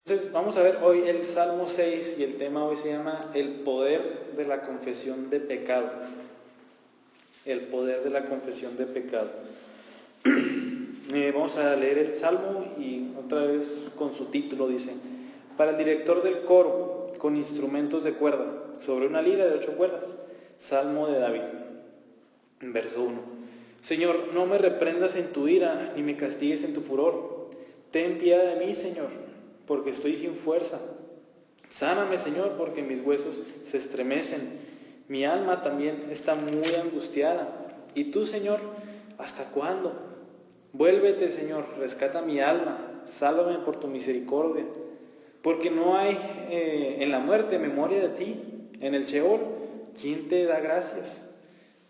Entonces vamos a ver hoy el Salmo 6 y el tema hoy se llama el poder de la confesión de pecado. El poder de la confesión de pecado. Vamos a leer el Salmo y otra vez con su título dice: para el director del coro, con instrumentos de cuerda, sobre una lira de 8 cuerdas. Salmo de David. Verso 1. Señor, no me reprendas en tu ira, ni me castigues en tu furor. Ten piedad de mí, Señor, porque estoy sin fuerza. Sáname, Señor, porque mis huesos se estremecen. Mi alma también está muy angustiada. ¿Y tú, Señor, hasta cuándo? Vuélvete, Señor, rescata mi alma. Sálvame por tu misericordia. Porque no hay en la muerte memoria de ti. En el Sheol, ¿quién te da gracias?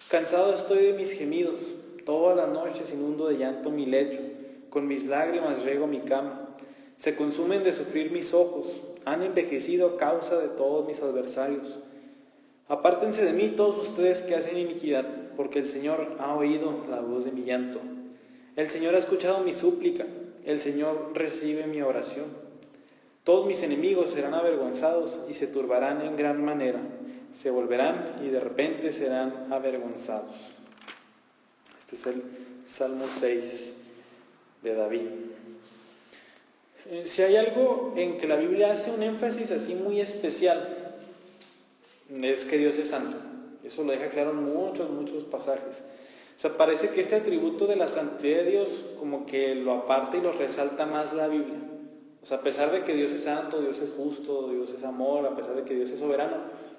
Cansado estoy de mis gemidos. Todas las noches inundo de llanto mi lecho. Con mis lágrimas riego mi cama. Se consumen de sufrir mis ojos, han envejecido a causa de todos mis adversarios. Apártense de mí todos ustedes que hacen iniquidad, porque el Señor ha oído la voz de mi llanto. El Señor ha escuchado mi súplica, el Señor recibe mi oración. Todos mis enemigos serán avergonzados y se turbarán en gran manera. Se volverán y de repente serán avergonzados. Este es el Salmo 6 de David. Si hay algo en que la Biblia hace un énfasis así muy especial, es que Dios es santo. Eso lo deja claro en muchos pasajes. O sea, parece que este atributo de la santidad de Dios como que lo aparta y lo resalta más la Biblia. O sea, a pesar de que Dios es santo, Dios es justo, Dios es amor, a pesar de que Dios es soberano,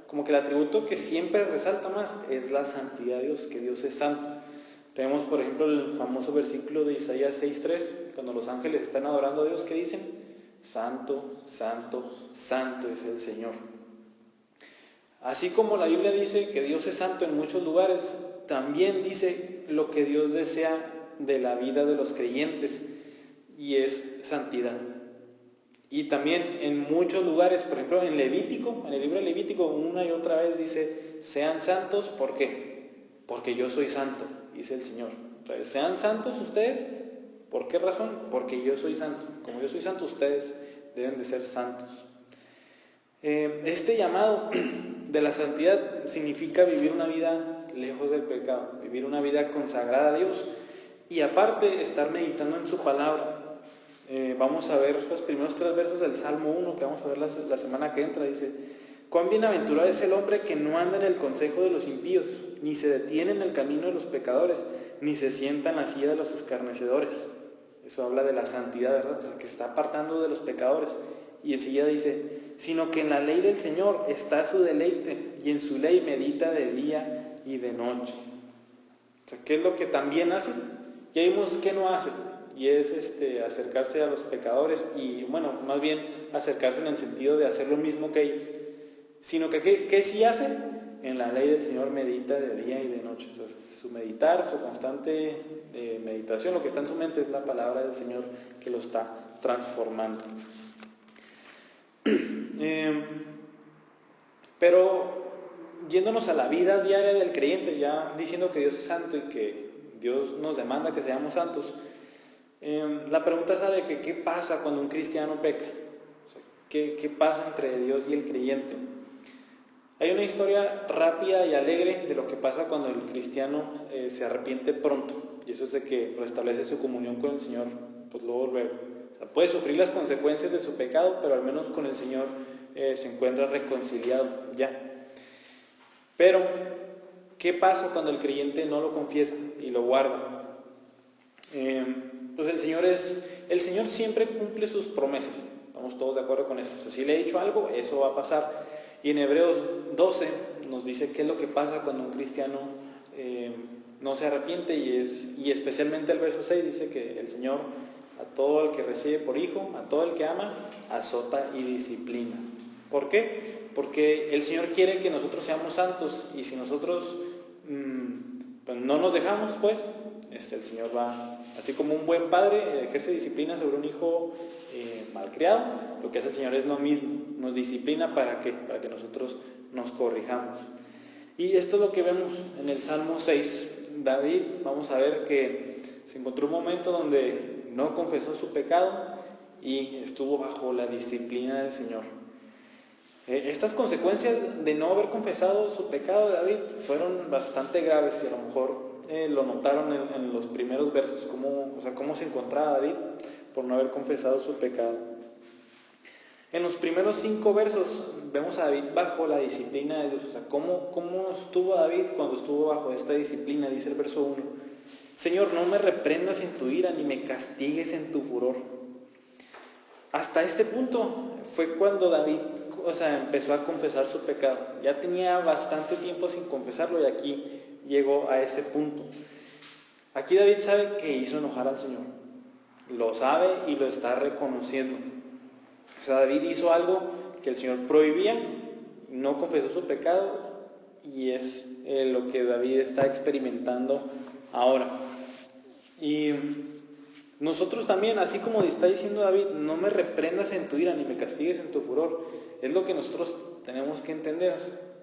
como que el atributo que siempre resalta más es la santidad de Dios, que Dios es santo. Tenemos, por ejemplo, el famoso versículo de Isaías 6:3, cuando los ángeles están adorando a Dios, ¿qué dicen? Santo, santo, santo es el Señor. Así como la Biblia dice que Dios es santo en muchos lugares, también dice lo que Dios desea de la vida de los creyentes, y es santidad. Y también en muchos lugares, por ejemplo en Levítico, en el libro de Levítico, una y otra vez dice: sean santos, ¿por qué? Porque yo soy santo, dice el Señor. Entonces, sean santos ustedes. ¿Por qué razón? Porque yo soy santo. Como yo soy santo, ustedes deben de ser santos. Este llamado de la santidad significa vivir una vida lejos del pecado, vivir una vida consagrada a Dios y aparte estar meditando en su palabra. Vamos a ver los primeros 3 versos del Salmo 1 que vamos a ver la semana que entra. Dice: cuán bienaventurado es el hombre que no anda en el consejo de los impíos, ni se detiene en el camino de los pecadores, ni se sienta en la silla de los escarnecedores. Eso habla de la santidad, ¿verdad? O sea, que se está apartando de los pecadores. Y enseguida dice: sino que en la ley del Señor está su deleite, y en su ley medita de día y de noche. O sea, ¿qué es lo que también hace? Ya vimos que no hace, y es acercarse a los pecadores, y bueno, más bien acercarse en el sentido de hacer lo mismo que ellos. Sino que ¿qué sí hace? En la ley del Señor medita de día y de noche. O sea, su meditar, su constante meditación, lo que está en su mente es la palabra del Señor que lo está transformando. Pero yéndonos a la vida diaria del creyente, ya diciendo que Dios es santo y que Dios nos demanda que seamos santos, la pregunta sale que ¿qué pasa cuando un cristiano peca? O sea, ¿qué pasa entre Dios y el creyente? Hay una historia rápida y alegre de lo que pasa cuando el cristiano se arrepiente pronto, y eso es de que restablece su comunión con el Señor, pues luego. O sea, puede sufrir las consecuencias de su pecado, pero al menos con el Señor se encuentra reconciliado ya. Pero, ¿qué pasa cuando el creyente no lo confiesa y lo guarda? Pues el Señor siempre cumple sus promesas. Estamos todos de acuerdo con eso. O sea, si le he dicho algo, eso va a pasar. Y en Hebreos 12 nos dice qué es lo que pasa cuando un cristiano no se arrepiente, y especialmente el verso 6 dice que el Señor a todo el que recibe por hijo, a todo el que ama, azota y disciplina. ¿Por qué? Porque el Señor quiere que nosotros seamos santos, y si nosotros pues no nos dejamos, pues el Señor va, así como un buen padre ejerce disciplina sobre un hijo malcriado, lo que hace el Señor es lo mismo, nos disciplina ¿para qué? Para que nosotros nos corrijamos. Y esto es lo que vemos en el Salmo 6. David, vamos a ver que se encontró un momento donde no confesó su pecado y estuvo bajo la disciplina del Señor. Estas consecuencias de no haber confesado su pecado de David fueron bastante graves, y a lo mejor lo notaron en los primeros versos, cómo se encontraba David por no haber confesado su pecado. En los primeros 5 versos vemos a David bajo la disciplina de Dios. ¿Cómo estuvo David cuando estuvo bajo esta disciplina? Dice el verso 1: Señor, no me reprendas en tu ira, ni me castigues en tu furor. Hasta este punto fue cuando David empezó a confesar su pecado. Ya tenía bastante tiempo sin confesarlo, y aquí llegó a ese punto. Aquí David sabe que hizo enojar al Señor. Lo sabe y lo está reconociendo. David hizo algo que el Señor prohibía, no confesó su pecado, y es lo que David está experimentando ahora. Y nosotros también, así como está diciendo David, no me reprendas en tu ira, ni me castigues en tu furor, es lo que nosotros tenemos que entender,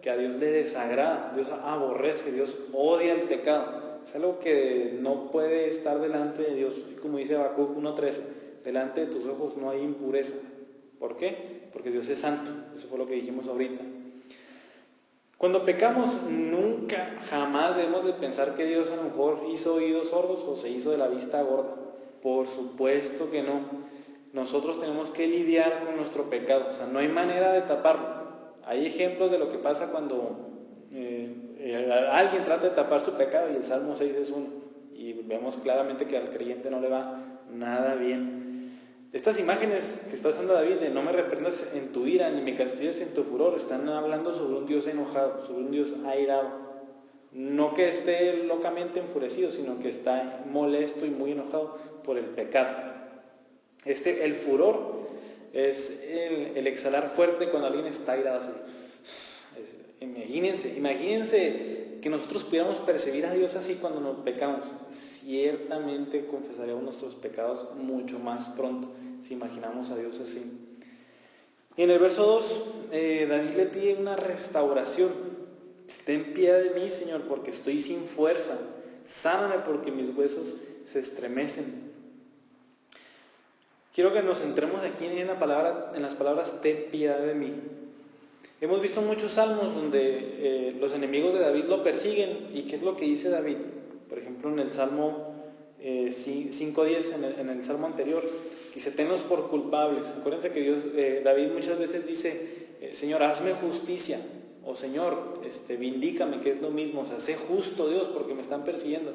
que a Dios le desagrada, Dios aborrece, Dios odia el pecado. Es algo que no puede estar delante de Dios, así como dice Habacuc 1:13, delante de tus ojos no hay impureza. ¿Por qué? Porque Dios es santo. Eso fue lo que dijimos ahorita. Cuando pecamos, nunca, jamás debemos de pensar que Dios a lo mejor hizo oídos sordos o se hizo de la vista gorda. Por supuesto que no. Nosotros tenemos que lidiar con nuestro pecado. No hay manera de taparlo. Hay ejemplos de lo que pasa cuando alguien trata de tapar su pecado, y el Salmo 6 es uno. Y vemos claramente que al creyente no le va nada bien. Estas imágenes que está usando David de no me reprendas en tu ira, ni me castigues en tu furor, están hablando sobre un Dios enojado, sobre un Dios airado. No que esté locamente enfurecido, sino que está molesto y muy enojado por el pecado. El furor es el exhalar fuerte cuando alguien está airado así. Imagínense que nosotros pudiéramos percibir a Dios así cuando nos pecamos. Ciertamente confesaríamos nuestros pecados mucho más pronto si imaginamos a Dios así. Y en el verso 2, David le pide una restauración. Ten piedad de mí, Señor, porque estoy sin fuerza. Sáname porque mis huesos se estremecen. Quiero que nos centremos aquí en las palabras ten piedad de mí. Hemos visto muchos salmos donde los enemigos de David lo persiguen. ¿Y qué es lo que dice David? Por ejemplo, en el Salmo 5:10, en el Salmo anterior, dice: tenlos por culpables. Acuérdense que David muchas veces dice: Señor, hazme justicia, o Señor, vindícame, que es lo mismo. Sé justo, Dios, porque me están persiguiendo.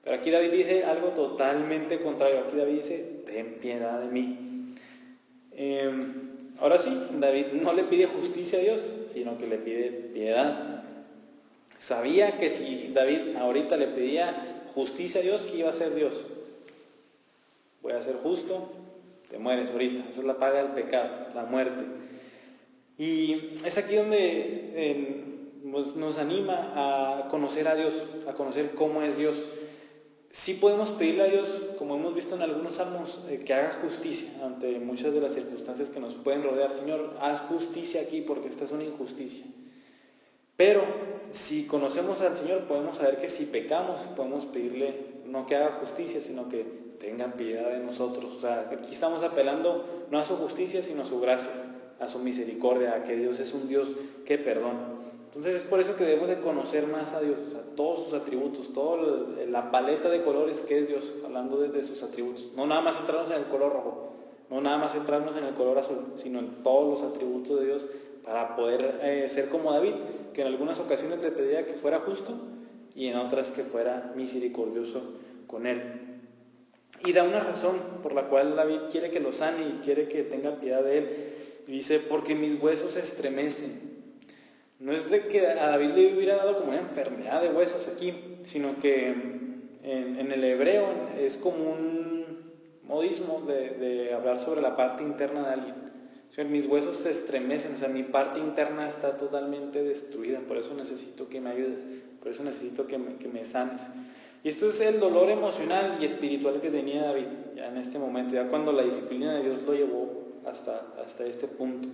Pero aquí David dice algo totalmente contrario. Aquí David dice: ten piedad de mí. Ahora sí, David no le pide justicia a Dios, sino que le pide piedad. Sabía que si David ahorita le pedía justicia a Dios, ¿qué iba a hacer Dios? Voy a ser justo, te mueres ahorita. Esa es la paga del pecado, la muerte. Y es aquí donde nos anima a conocer a Dios, a conocer cómo es Dios. Sí podemos pedirle a Dios, como hemos visto en algunos salmos, que haga justicia ante muchas de las circunstancias que nos pueden rodear. Señor, haz justicia aquí porque esta es una injusticia. Pero si conocemos al Señor, podemos saber que si pecamos, podemos pedirle no que haga justicia, sino que tenga piedad de nosotros. Aquí estamos apelando no a su justicia, sino a su gracia, a su misericordia, a que Dios es un Dios que perdona. Entonces es por eso que debemos de conocer más a Dios, todos sus atributos, toda la paleta de colores que es Dios, hablando de sus atributos. No nada más centrarnos en el color rojo, no nada más centrarnos en el color azul, sino en todos los atributos de Dios, para poder ser como David, que en algunas ocasiones le pedía que fuera justo y en otras que fuera misericordioso con él. Y da una razón por la cual David quiere que lo sane y quiere que tenga piedad de él. Y dice: porque mis huesos se estremecen. No es de que a David le hubiera dado como una enfermedad de huesos aquí, sino que en el hebreo es como un modismo de hablar sobre la parte interna de alguien. O sea, mis huesos se estremecen, mi parte interna está totalmente destruida, por eso necesito que me ayudes, por eso necesito que me sanes. Y esto es el dolor emocional y espiritual que tenía David ya en este momento, ya cuando la disciplina de Dios lo llevó hasta este punto.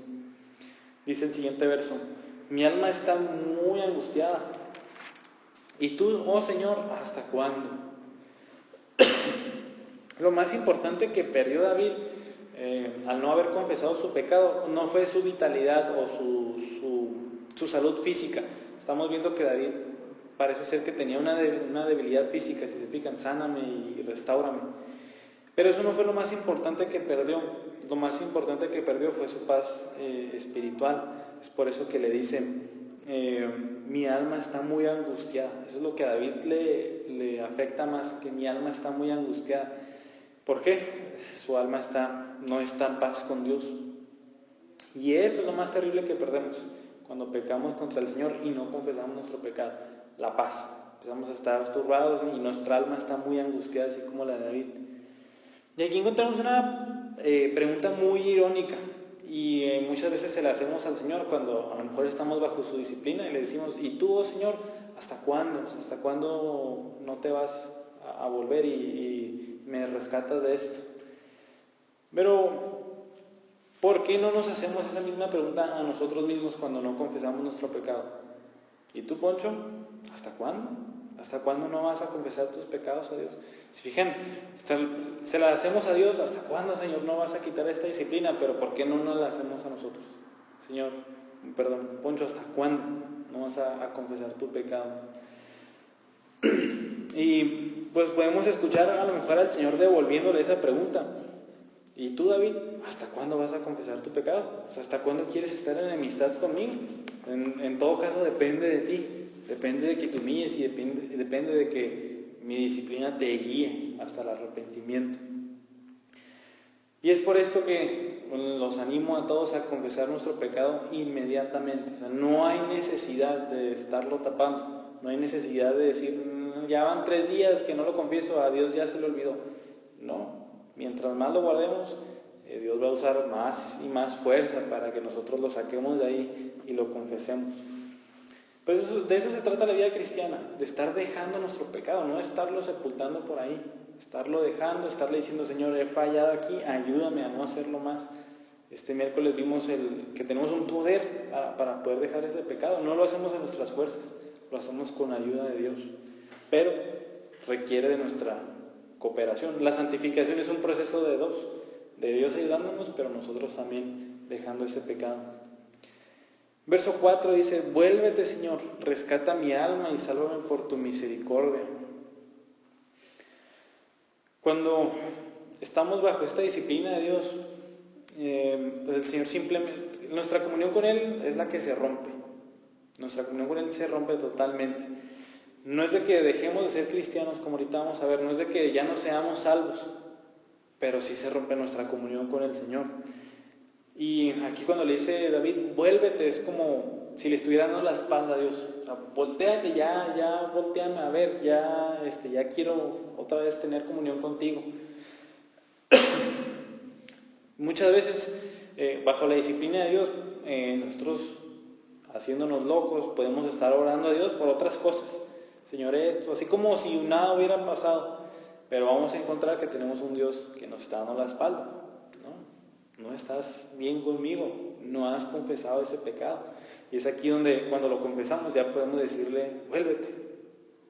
Dice el siguiente verso: mi alma está muy angustiada. ¿Y tú, oh Señor, hasta cuándo? Lo más importante que perdió David al no haber confesado su pecado, no fue su vitalidad o su salud física. Estamos viendo que David parece ser que tenía una debilidad física, si se fijan, sáname y restáurame. Pero eso no fue lo más importante que perdió. Lo más importante que perdió fue su paz espiritual. Es por eso que le dice, mi alma está muy angustiada. Eso es lo que a David le afecta más, que mi alma está muy angustiada. ¿Por qué? Su alma no está en paz con Dios. Y eso es lo más terrible que perdemos cuando pecamos contra el Señor y no confesamos nuestro pecado, la paz. Empezamos a estar turbados y nuestra alma está muy angustiada, así como la de David. Y aquí encontramos una pregunta muy irónica y muchas veces se la hacemos al Señor cuando a lo mejor estamos bajo su disciplina y le decimos, ¿y tú, oh Señor, hasta cuándo? ¿Hasta cuándo no te vas a volver y me rescatas de esto? Pero, ¿por qué no nos hacemos esa misma pregunta a nosotros mismos cuando no confesamos nuestro pecado? ¿Y tú, Poncho? ¿Hasta cuándo? ¿Hasta cuándo no vas a confesar tus pecados a Dios? Si fijan, se la hacemos a Dios, ¿hasta cuándo, Señor, no vas a quitar esta disciplina? Pero ¿por qué no nos la hacemos a nosotros? Señor, Poncho, ¿hasta cuándo no vas a confesar tu pecado? Y pues podemos escuchar a lo mejor al Señor devolviéndole esa pregunta. ¿Y tú, David, hasta cuándo vas a confesar tu pecado? O sea, ¿hasta cuándo quieres estar en enemistad conmigo? En todo caso depende de ti, depende de que te humilles y depende de que mi disciplina te guíe hasta el arrepentimiento. Y es por esto que los animo a todos a confesar nuestro pecado inmediatamente. O sea, no hay necesidad de estarlo tapando, no hay necesidad de decir, ya van 3 días que no lo confieso, a Dios ya se le olvidó. No. Mientras más lo guardemos, Dios va a usar más y más fuerza para que nosotros lo saquemos de ahí y lo confesemos. Pues de eso se trata la vida cristiana, de estar dejando nuestro pecado, no estarlo sepultando por ahí, estarlo dejando, estarle diciendo, Señor, he fallado aquí, ayúdame a no hacerlo más. Este miércoles vimos que tenemos un poder para poder dejar ese pecado. No lo hacemos en nuestras fuerzas, lo hacemos con ayuda de Dios, pero requiere de nuestra cooperación. La santificación es un proceso de dos, de Dios ayudándonos, pero nosotros también dejando ese pecado. Verso 4 dice, vuélvete, Señor, rescata mi alma y sálvame por tu misericordia. Cuando estamos bajo esta disciplina de Dios, pues el Señor simplemente, nuestra comunión con Él es la que se rompe. Nuestra comunión con Él se rompe totalmente. No es de que dejemos de ser cristianos, como ahorita vamos a ver, no es de que ya no seamos salvos, pero sí se rompe nuestra comunión con el Señor. Y aquí cuando le dice David, vuélvete, es como si le estuviera dando la espalda a Dios. O sea, voltéate ya volteame a ver, ya quiero otra vez tener comunión contigo. Muchas veces, bajo la disciplina de Dios, nosotros, haciéndonos locos, podemos estar orando a Dios por otras cosas. Señor, esto, así como si nada hubiera pasado, pero vamos a encontrar que tenemos un Dios que nos está dando la espalda. No estás bien conmigo, no has confesado ese pecado. Y es aquí donde, cuando lo confesamos, ya podemos decirle, vuélvete.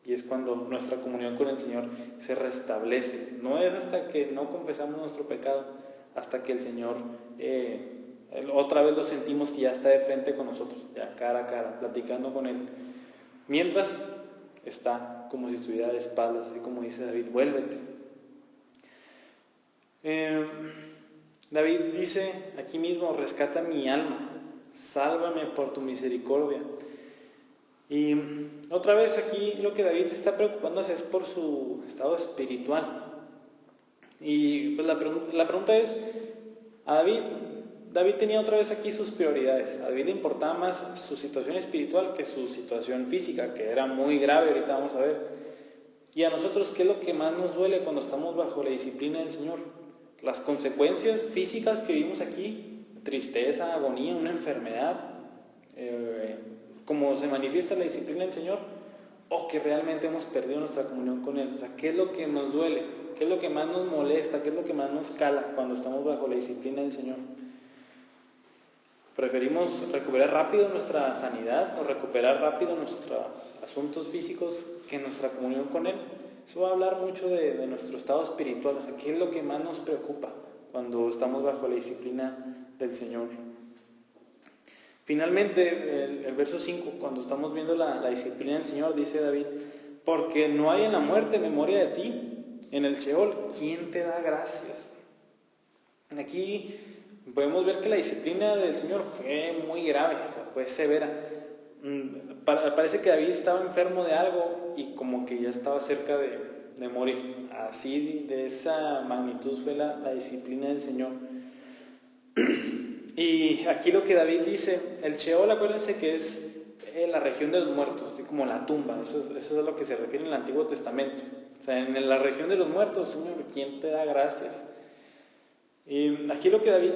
Y es cuando nuestra comunión con el Señor se restablece. No es hasta que no confesamos nuestro pecado, hasta que el Señor otra vez lo sentimos que ya está de frente con nosotros, ya cara a cara, platicando con Él. Mientras está como si estuviera de espaldas, así como dice David, vuélvete. David dice aquí mismo, rescata mi alma, sálvame por tu misericordia. Y otra vez aquí lo que David se está preocupándose es por su estado espiritual. Y pues la pregunta es, David tenía otra vez aquí sus prioridades. A David le importaba más su situación espiritual que su situación física, que era muy grave, ahorita vamos a ver. Y a nosotros, ¿qué es lo que más nos duele cuando estamos bajo la disciplina del Señor? Las consecuencias físicas que vimos aquí, tristeza, agonía, una enfermedad, como se manifiesta la disciplina del Señor, o que realmente hemos perdido nuestra comunión con Él. O sea, ¿qué es lo que nos duele? ¿Qué es lo que más nos molesta? ¿Qué es lo que más nos cala cuando estamos bajo la disciplina del Señor? ¿Preferimos recuperar rápido nuestra sanidad o recuperar rápido nuestros asuntos físicos que nuestra comunión con Él? Eso va a hablar mucho de nuestro estado espiritual. O sea, ¿qué es lo que más nos preocupa cuando estamos bajo la disciplina del Señor. Finalmente, el verso 5, cuando estamos viendo la disciplina del Señor, dice David: porque no hay en la muerte memoria de ti, en el Sheol, ¿quién te da gracias? Aquí podemos ver que la disciplina del Señor fue muy grave, o sea, fue severa. Parece que David estaba enfermo de algo y como que ya estaba cerca de morir. Así, de esa magnitud fue la disciplina del Señor. Y aquí lo que David dice, el Sheol, acuérdense que es la región de los muertos, así como la tumba, eso es a lo que se refiere en el Antiguo Testamento. O sea, en la región de los muertos, Señor, ¿quién te da gracias? Y aquí lo que David,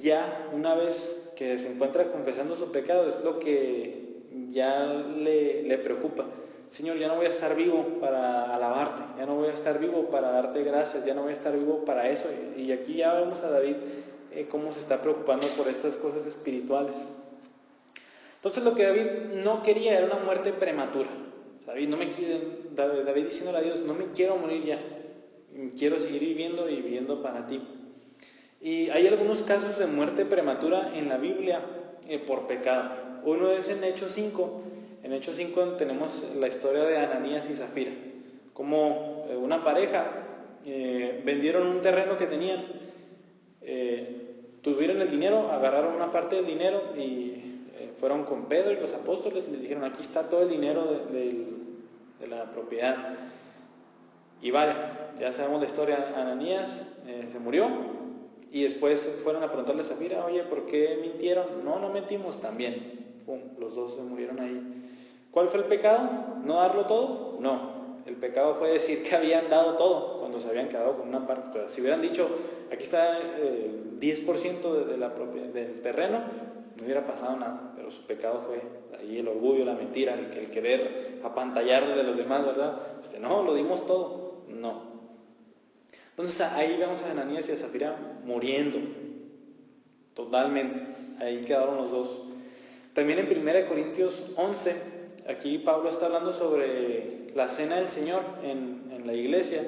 ya una vez que se encuentra confesando su pecado, es lo que ya le preocupa. Señor, ya no voy a estar vivo para alabarte, ya no voy a estar vivo para darte gracias, ya no voy a estar vivo para eso. Y aquí ya vemos a David cómo se está preocupando por estas cosas espirituales. Entonces lo que David no quería era una muerte prematura. David diciéndole a Dios: no me quiero morir ya, quiero seguir viviendo y viviendo para ti. Y hay algunos casos de muerte prematura en la Biblia por pecado. Uno es en Hechos 5. En Hechos 5 tenemos la historia de Ananías y Zafira, como una pareja vendieron un terreno que tenían, tuvieron el dinero, agarraron una parte del dinero y fueron con Pedro y los apóstoles y les dijeron: aquí está todo el dinero de la propiedad. Y vaya, ya sabemos la historia. Ananías se murió y después fueron a preguntarle a Zafira: oye, ¿por qué mintieron? No mentimos, también. Los dos se murieron ahí. ¿Cuál fue el pecado? ¿No darlo todo? No. El pecado fue decir que habían dado todo cuando se habían quedado con una parte. O sea, si hubieran dicho: aquí está el 10% del terreno, no hubiera pasado nada. Pero su pecado fue ahí el orgullo, la mentira, el querer apantallar de los demás, ¿verdad? No, lo dimos todo. No. Entonces ahí vemos a Ananías y a Zafira muriendo totalmente. Ahí quedaron los dos. También en 1 Corintios 11, aquí Pablo está hablando sobre la cena del Señor en la iglesia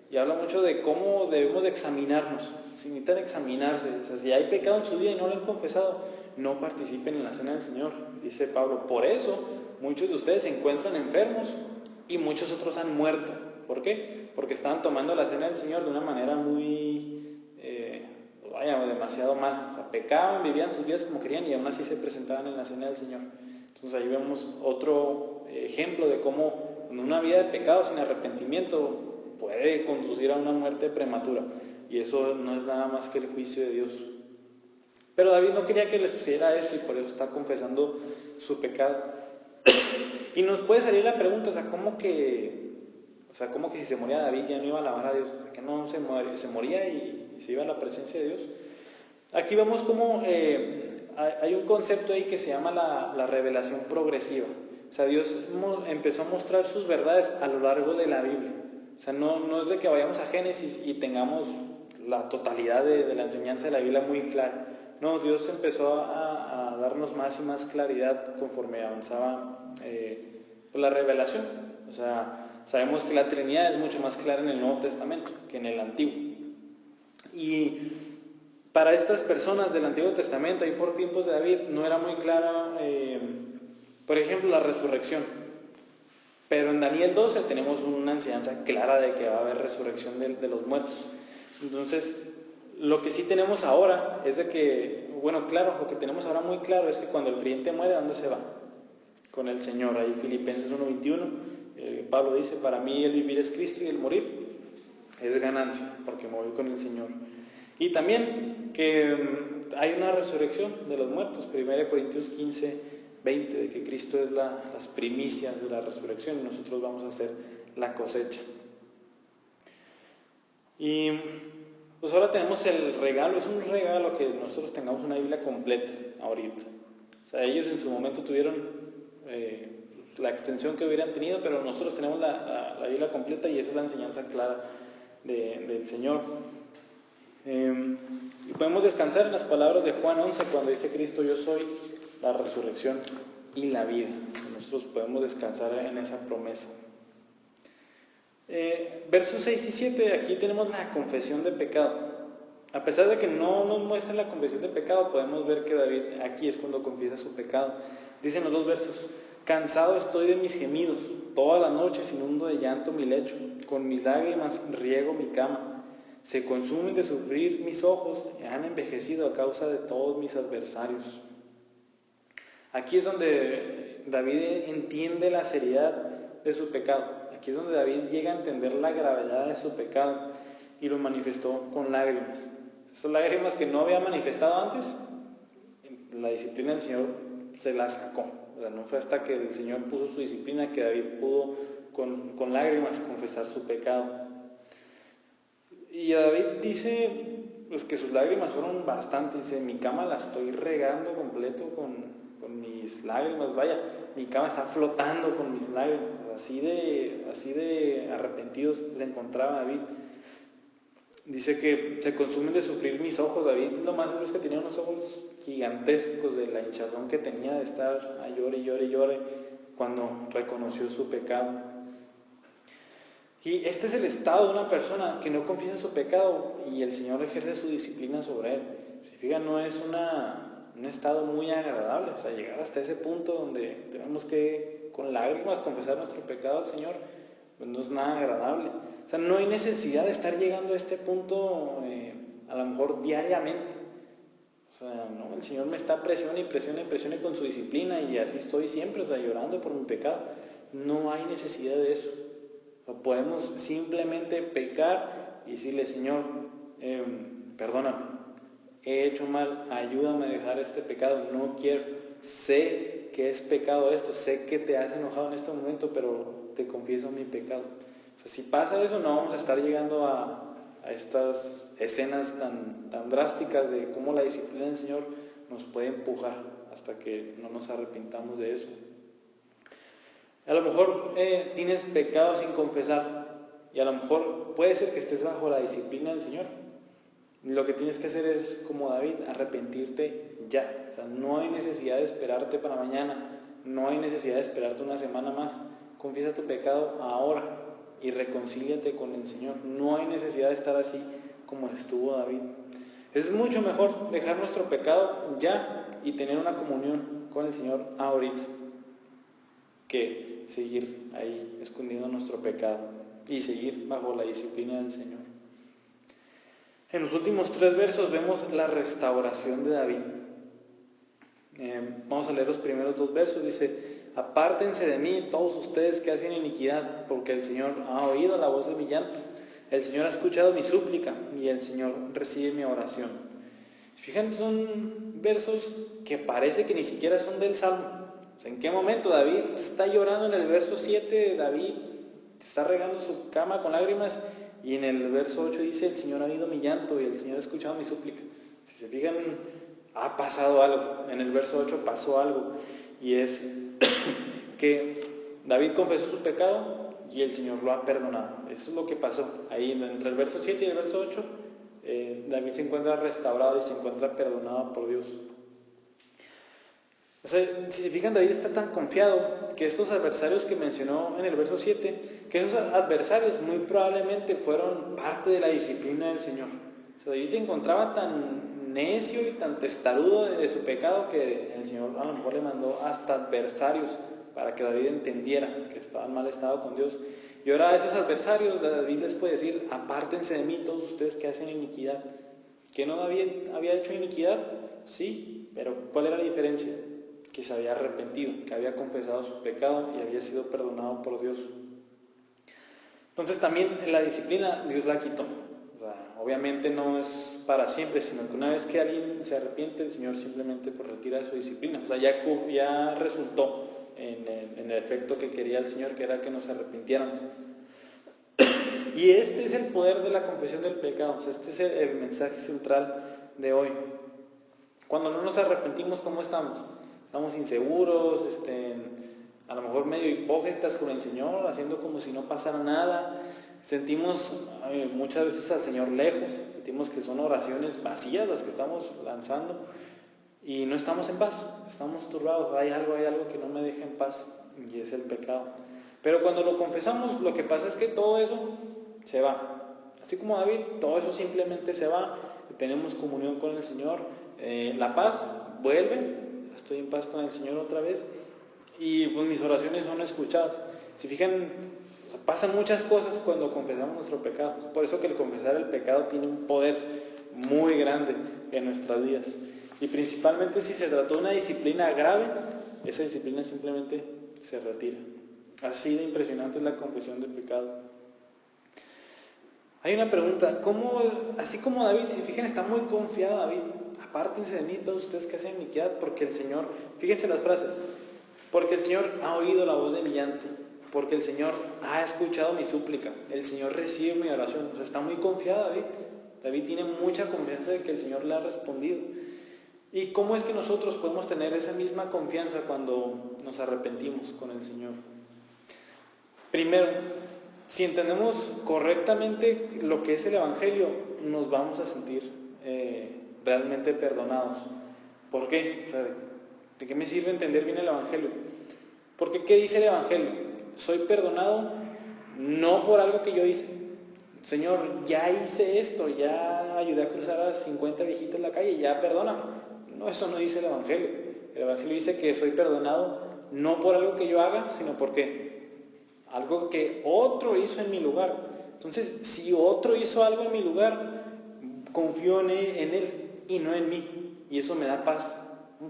y habla mucho de cómo debemos de examinarnos. Si necesitan examinarse, o sea, si hay pecado en su vida y no lo han confesado, no participen en la cena del Señor, dice Pablo. Por eso muchos de ustedes se encuentran enfermos y muchos otros han muerto. ¿Por qué? Porque estaban tomando la cena del Señor de una manera muy demasiado mal. O sea, pecaban, vivían sus vidas como querían y aún así se presentaban en la cena del Señor. Entonces ahí vemos otro ejemplo de cómo una vida de pecado sin arrepentimiento puede conducir a una muerte prematura. Y eso no es nada más que el juicio de Dios. Pero David no quería que le sucediera esto y por eso está confesando su pecado. Y nos puede salir la pregunta, o sea, ¿cómo que si se moría David ya no iba a alabar a Dios? ¿Por qué no se moría y se iba a la presencia de Dios? Aquí vemos cómo hay un concepto ahí que se llama la revelación progresiva. O sea, Dios empezó a mostrar sus verdades a lo largo de la Biblia. O sea, no es de que vayamos a Génesis y tengamos la totalidad de la enseñanza de la Biblia muy clara. No, Dios empezó a darnos más y más claridad conforme avanzaba la revelación. O sea, sabemos que la Trinidad es mucho más clara en el Nuevo Testamento que en el Antiguo. Y para estas personas del Antiguo Testamento, ahí por tiempos de David, no era muy clara, por ejemplo, la resurrección. Pero en Daniel 12 tenemos una enseñanza clara de que va a haber resurrección de los muertos. Entonces, lo que sí tenemos ahora es de que, lo que tenemos ahora muy claro es que cuando el creyente muere, ¿a dónde se va? Con el Señor. Ahí Filipenses 1:21, Pablo dice: para mí el vivir es Cristo y el morir es ganancia, porque me voy con el Señor. Y también que hay una resurrección de los muertos, 1 Corintios 15:20, de que Cristo es las primicias de la resurrección y nosotros vamos a hacer la cosecha. Y pues ahora tenemos el regalo, es un regalo que nosotros tengamos una Biblia completa ahorita. O sea, ellos en su momento tuvieron la extensión que hubieran tenido, pero nosotros tenemos la Biblia completa y esa es la enseñanza clara del Señor. Y podemos descansar en las palabras de Juan 11 cuando dice Cristo: yo soy la resurrección y la vida. Nosotros podemos descansar en esa promesa. Versos 6 y 7, aquí tenemos la confesión de pecado. A pesar de que no nos muestren la confesión de pecado, podemos ver que David aquí es cuando confiesa su pecado. Dicen los 2 versos: cansado estoy de mis gemidos, toda la noche inundo de llanto mi lecho, con mis lágrimas riego mi cama. Se consumen de sufrir mis ojos, han envejecido a causa de todos mis adversarios. Aquí es donde David entiende la seriedad de su pecado. Aquí es donde David llega a entender la gravedad de su pecado y lo manifestó con lágrimas. Esas lágrimas que no había manifestado antes, la disciplina del Señor se la sacó. O sea, no fue hasta que el Señor puso su disciplina que David pudo con lágrimas confesar su pecado. Y David dice pues, que sus lágrimas fueron bastantes. Dice: mi cama la estoy regando completo con mis lágrimas. Vaya, mi cama está flotando con mis lágrimas. Así de arrepentidos se encontraba David. Dice que se consumen de sufrir mis ojos. David lo más seguro es que tenía unos ojos gigantescos de la hinchazón que tenía de estar a llore y llore cuando reconoció su pecado. Y este es el estado de una persona que no confiesa su pecado y el Señor ejerce su disciplina sobre él. Si fijan, no es un estado muy agradable. O sea, llegar hasta ese punto donde tenemos que con lágrimas confesar nuestro pecado al Señor, pues no es nada agradable. O sea, no hay necesidad de estar llegando a este punto a lo mejor diariamente. O sea, no, el Señor me está presione con su disciplina y así estoy siempre, o sea, llorando por mi pecado. No hay necesidad de eso. O sea, podemos simplemente pecar y decirle: Señor, perdóname, he hecho mal, ayúdame a dejar este pecado, no quiero, sé que es pecado esto, sé que te has enojado en este momento, pero te confieso mi pecado. O sea, si pasa eso, no vamos a estar llegando a estas escenas tan drásticas de cómo la disciplina del Señor nos puede empujar hasta que no nos arrepintamos de eso. A lo mejor tienes pecado sin confesar y a lo mejor puede ser que estés bajo la disciplina del Señor. Lo que tienes que hacer es, como David, arrepentirte ya. O sea, no hay necesidad de esperarte para mañana, no hay necesidad de esperarte una semana más. Confiesa tu pecado ahora y reconcíliate con el Señor. No hay necesidad de estar así como estuvo David. Es mucho mejor dejar nuestro pecado ya y tener una comunión con el Señor ahorita que seguir ahí escondiendo nuestro pecado y seguir bajo la disciplina del Señor. En los últimos 3 versos vemos la restauración de David. Vamos a leer los primeros 2 versos. Dice: apártense de mí todos ustedes que hacen iniquidad, porque el Señor ha oído la voz de mi llanto. El Señor ha escuchado mi súplica y el Señor recibe mi oración. Fíjense, son versos que parece que ni siquiera son del Salmo. O sea, ¿en qué momento David está llorando? En el verso 7 David está regando su cama con lágrimas y en el verso 8 dice: el Señor ha oído mi llanto y el Señor ha escuchado mi súplica. Si se fijan, ha pasado algo. En el verso 8 pasó algo y es que David confesó su pecado y el Señor lo ha perdonado. Eso es lo que pasó. Ahí entre el verso 7 y el verso 8 David se encuentra restaurado y se encuentra perdonado por Dios. O sea, si se fijan, David está tan confiado que estos adversarios que mencionó en el verso 7, que esos adversarios muy probablemente fueron parte de la disciplina del Señor. O sea, David se encontraba tan necio y tan testarudo de su pecado que el Señor a lo mejor le mandó hasta adversarios para que David entendiera que estaba en mal estado con Dios. Y ahora a esos adversarios David les puede decir: apártense de mí todos ustedes que hacen iniquidad. ¿Que no David había hecho iniquidad? Sí, pero ¿cuál era la diferencia? Que se había arrepentido, que había confesado su pecado y había sido perdonado por Dios. Entonces también la disciplina Dios la quitó. O sea, obviamente no es para siempre, sino que una vez que alguien se arrepiente, el Señor simplemente retira su disciplina. O sea, ya resultó en el efecto que quería el Señor, que era que nos arrepintiéramos. Y este es el poder de la confesión del pecado. O sea, este es el mensaje central de hoy. Cuando no nos arrepentimos, ¿cómo estamos? Estamos inseguros, a lo mejor medio hipócritas con el Señor, haciendo como si no pasara nada. Sentimos muchas veces al Señor lejos, sentimos que son oraciones vacías las que estamos lanzando y no estamos en paz, estamos turbados, hay algo que no me deja en paz y es el pecado. Pero cuando lo confesamos, lo que pasa es que todo eso se va. Así como David, todo eso simplemente se va. tenemos comunión con el Señor, la paz vuelve, estoy en paz con el Señor otra vez, y pues mis oraciones son escuchadas. Si fijan, o sea, pasan muchas cosas cuando confesamos nuestro pecado. Es por eso que el confesar el pecado tiene un poder muy grande en nuestras vidas. Y principalmente si se trató de una disciplina grave, esa disciplina simplemente se retira. Así de impresionante es la confesión del pecado. Hay una pregunta, ¿cómo, así como David, si fijan, está muy confiado David, apártense de mí todos ustedes que hacen iniquidad, porque el Señor, fíjense las frases, porque el Señor ha oído la voz de mi llanto, porque el Señor ha escuchado mi súplica, el Señor recibe mi oración. O sea, está muy confiado David. David tiene mucha confianza de que el Señor le ha respondido. ¿Y cómo es que nosotros podemos tener esa misma confianza cuando nos arrepentimos con el Señor? Primero, si entendemos correctamente lo que es el Evangelio, nos vamos a sentir realmente perdonados. ¿Por qué? O sea, ¿de qué me sirve entender bien el Evangelio? Porque ¿qué dice el Evangelio? Soy perdonado no por algo que yo hice. Señor, ya hice esto, ya ayudé a cruzar a 50 viejitas en la calle, ya perdóname. No, eso no dice el Evangelio. El Evangelio dice que soy perdonado no por algo que yo haga, sino porque algo que otro hizo en mi lugar. Entonces, si otro hizo algo en mi lugar, confío en él y no en mí. Y eso me da paz.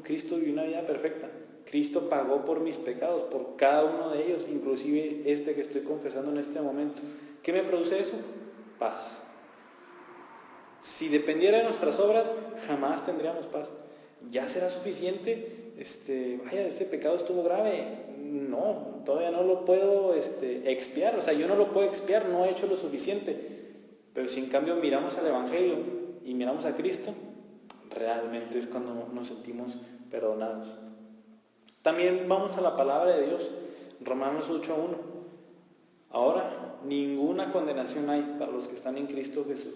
Cristo vivió una vida perfecta. Cristo pagó por mis pecados, por cada uno de ellos, inclusive este que estoy confesando en este momento. ¿Qué me produce eso? Paz. Si dependiera de nuestras obras, jamás tendríamos paz. ¿Ya será suficiente? Vaya, este pecado estuvo grave. No, todavía no lo puedo expiar. O sea, yo no lo puedo expiar, no he hecho lo suficiente. Pero si en cambio miramos al Evangelio y miramos a Cristo, realmente es cuando nos sentimos perdonados. También vamos a la palabra de Dios, Romanos 8:1. Ahora, ninguna condenación hay para los que están en Cristo Jesús.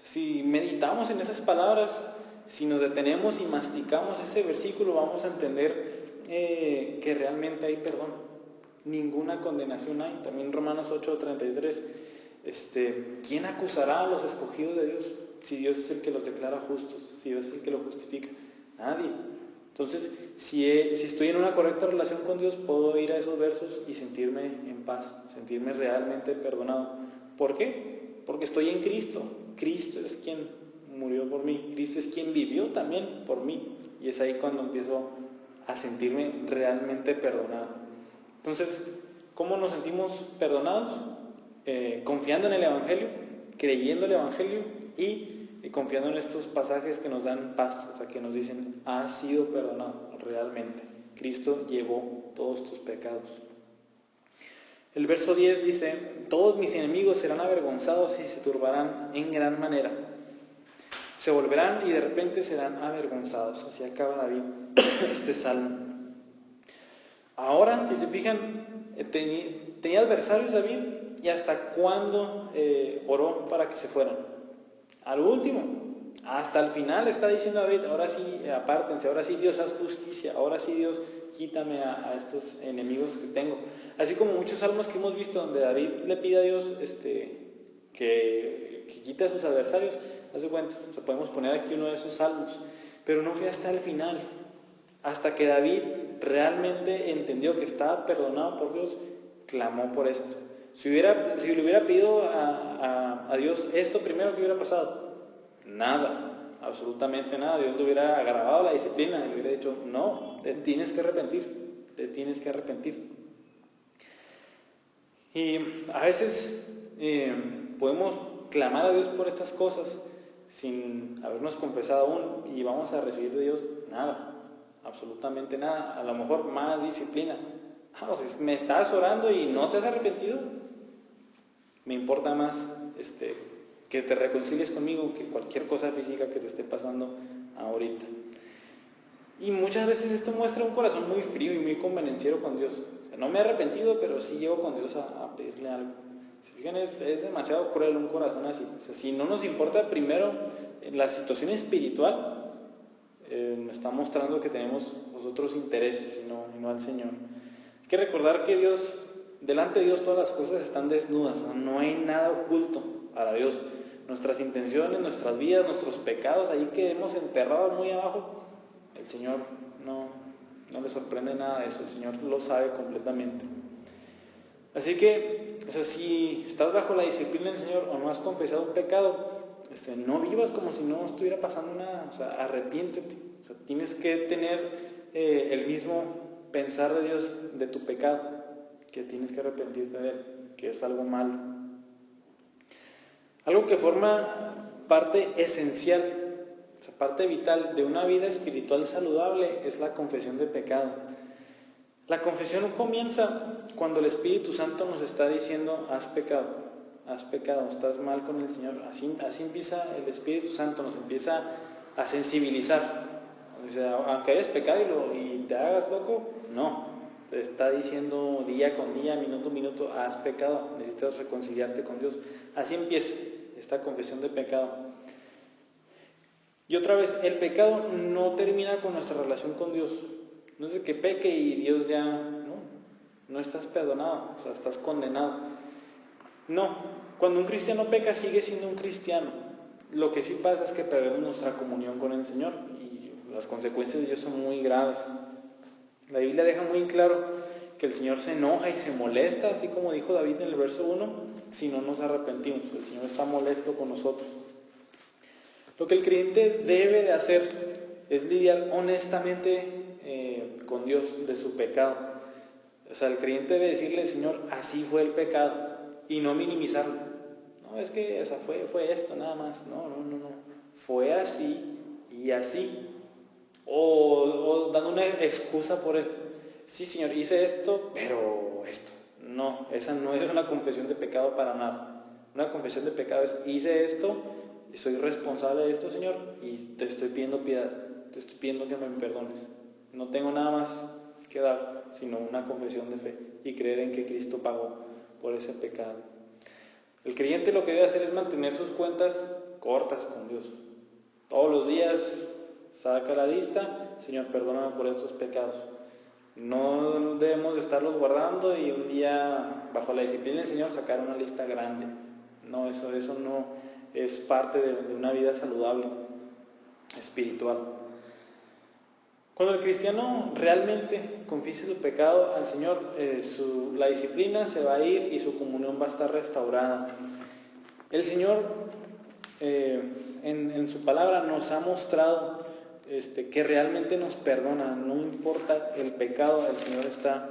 Si meditamos en esas palabras, si nos detenemos y masticamos ese versículo, vamos a entender que realmente hay perdón. Ninguna condenación hay. También Romanos 8:33. ¿Quién acusará a los escogidos de Dios? Si Dios es el que los declara justos, si Dios es el que los justifica. Nadie. Entonces, si estoy en una correcta relación con Dios, puedo ir a esos versos y sentirme en paz, sentirme realmente perdonado. ¿Por qué? Porque estoy en Cristo. Cristo es quien murió por mí. Cristo es quien vivió también por mí. Y es ahí cuando empiezo a sentirme realmente perdonado. Entonces, ¿cómo nos sentimos perdonados? Confiando en el Evangelio, creyendo el Evangelio y confiando en estos pasajes que nos dan paz, o sea, que nos dicen, has sido perdonado realmente. Cristo llevó todos tus pecados. El verso 10 dice, todos mis enemigos serán avergonzados y se turbarán en gran manera. Se volverán y de repente serán avergonzados. Así acaba David este salmo. Ahora, si se fijan, tenía adversarios David, y hasta cuándo oró para que se fueran. Al último, hasta el final está diciendo David, ahora sí, apártense, ahora sí Dios haz justicia, ahora sí Dios quítame a estos enemigos que tengo. Así como muchos salmos que hemos visto donde David le pide a Dios que quite a sus adversarios. Haz cuenta, o sea, podemos poner aquí uno de esos salmos, pero no fue hasta el final, hasta que David realmente entendió que estaba perdonado por Dios, clamó por esto. Si le hubiera pedido a Dios esto primero, ¿qué hubiera pasado? Nada, absolutamente nada. Dios le hubiera agravado la disciplina y le hubiera dicho, no, te tienes que arrepentir, te tienes que arrepentir. Y a veces podemos clamar a Dios por estas cosas sin habernos confesado aún y vamos a recibir de Dios nada, absolutamente nada. A lo mejor más disciplina. O sea, me estás orando y no te has arrepentido. Me importa más que te reconcilies conmigo que cualquier cosa física que te esté pasando ahorita. Y muchas veces esto muestra un corazón muy frío y muy convenenciero con Dios. O sea, no me he arrepentido, pero sí llego con Dios a pedirle algo. Si fijan, es demasiado cruel un corazón así. O sea, si no nos importa primero la situación espiritual, nos está mostrando que tenemos otros intereses y no al Señor. Hay que recordar que delante de Dios todas las cosas están desnudas, no hay nada oculto para Dios. nuestras intenciones, nuestras vidas, nuestros pecados, ahí que hemos enterrado muy abajo, el Señor no le sorprende nada de eso, el Señor lo sabe completamente. Así que, si estás bajo la disciplina del Señor o no has confesado un pecado, no vivas como si no estuviera pasando nada, arrepiéntete, tienes que tener el mismo pensar de Dios de tu pecado, que tienes que arrepentirte de él, que es algo malo. Algo que forma parte esencial, parte vital de una vida espiritual saludable es la confesión de pecado. La confesión comienza cuando el Espíritu Santo nos está diciendo: has pecado, estás mal con el Señor. Así empieza el Espíritu Santo, nos empieza a sensibilizar. Aunque hayas pecado y te hagas loco, no, te está diciendo día con día, minuto a minuto: has pecado, necesitas reconciliarte con Dios. Así empieza esta confesión de pecado. Y otra vez, el pecado no termina con nuestra relación con Dios. No es de que peque y Dios ya, no estás perdonado, estás condenado. No, cuando un cristiano peca sigue siendo un cristiano. Lo que sí pasa es que perdemos nuestra comunión con el Señor y las consecuencias de ello son muy graves. La Biblia deja muy claro que el Señor se enoja y se molesta, así como dijo David en el verso 1, si no nos arrepentimos. El Señor está molesto con nosotros. Lo que el creyente debe de hacer es lidiar honestamente con Dios de su pecado. El creyente debe decirle al Señor: así fue el pecado, y no minimizarlo. No, es que fue esto nada más. No. Fue así y así. O dando una excusa por él. Sí, Señor, hice esto, pero esto. No, esa no es una confesión de pecado para nada. Una confesión de pecado es: hice esto, y soy responsable de esto, Señor, y te estoy pidiendo piedad, te estoy pidiendo que me perdones. No tengo nada más que dar, sino una confesión de fe y creer en que Cristo pagó por ese pecado. El creyente lo que debe hacer es mantener sus cuentas cortas con Dios. Todos los días saca la lista: Señor, perdóname por estos pecados. No debemos de estarlos guardando y un día, bajo la disciplina del Señor, sacar una lista grande. No, eso no es parte de una vida saludable, espiritual. Cuando el cristiano realmente confiese su pecado al Señor, la disciplina se va a ir y su comunión va a estar restaurada. El Señor en su palabra nos ha mostrado que realmente nos perdona. No importa el pecado, el Señor está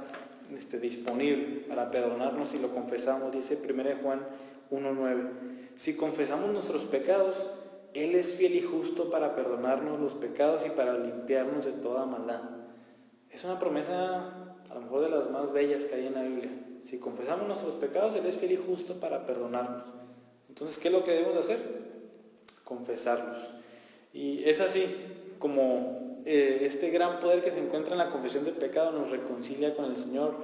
disponible para perdonarnos si lo confesamos. Dice 1 Juan 1:9: si confesamos nuestros pecados, Él es fiel y justo para perdonarnos los pecados y para limpiarnos de toda maldad. Es una promesa a lo mejor de las más bellas que hay en la Biblia. Si confesamos nuestros pecados, Él es fiel y justo para perdonarnos. Entonces, ¿qué es lo que debemos hacer? Confesarlos. Y es así como este gran poder que se encuentra en la confesión del pecado nos reconcilia con el Señor.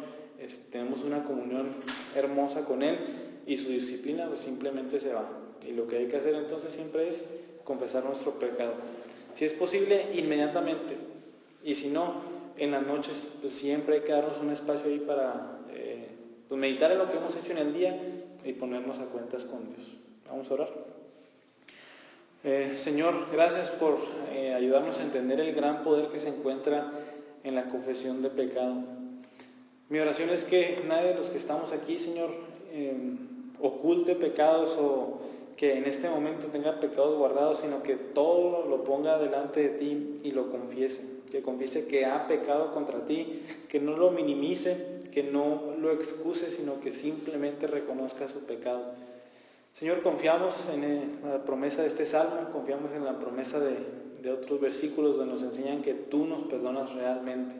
Tenemos una comunión hermosa con Él y su disciplina pues simplemente se va. Y lo que hay que hacer entonces siempre es confesar nuestro pecado. Si es posible, inmediatamente. Y si no, en las noches, pues siempre hay que darnos un espacio ahí para meditar en lo que hemos hecho en el día y ponernos a cuentas con Dios. Vamos a orar. Señor, gracias por ayudarnos a entender el gran poder que se encuentra en la confesión de pecado. Mi oración es que nadie de los que estamos aquí, Señor, oculte pecados o que en este momento tenga pecados guardados, sino que todo lo ponga delante de ti y lo confiese. Que confiese que ha pecado contra ti, que no lo minimice, que no lo excuse, sino que simplemente reconozca su pecado. Señor, confiamos en la promesa de este salmo, confiamos en la promesa de otros versículos donde nos enseñan que tú nos perdonas realmente.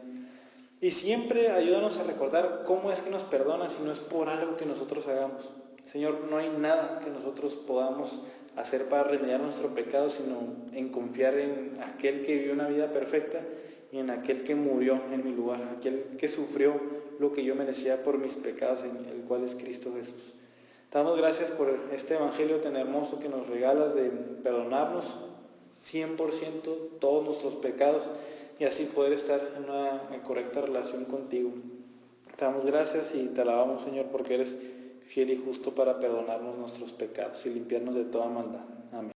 Y siempre ayúdanos a recordar cómo es que nos perdonas si no es por algo que nosotros hagamos. Señor, no hay nada que nosotros podamos hacer para remediar nuestro pecado, sino en confiar en aquel que vivió una vida perfecta y en aquel que murió en mi lugar, aquel que sufrió lo que yo merecía por mis pecados, en el cual es Cristo Jesús. Te damos gracias por este evangelio tan hermoso que nos regalas de perdonarnos 100% todos nuestros pecados y así poder estar en una correcta relación contigo. Te damos gracias y te alabamos, Señor, porque eres fiel y justo para perdonarnos nuestros pecados y limpiarnos de toda maldad. Amén.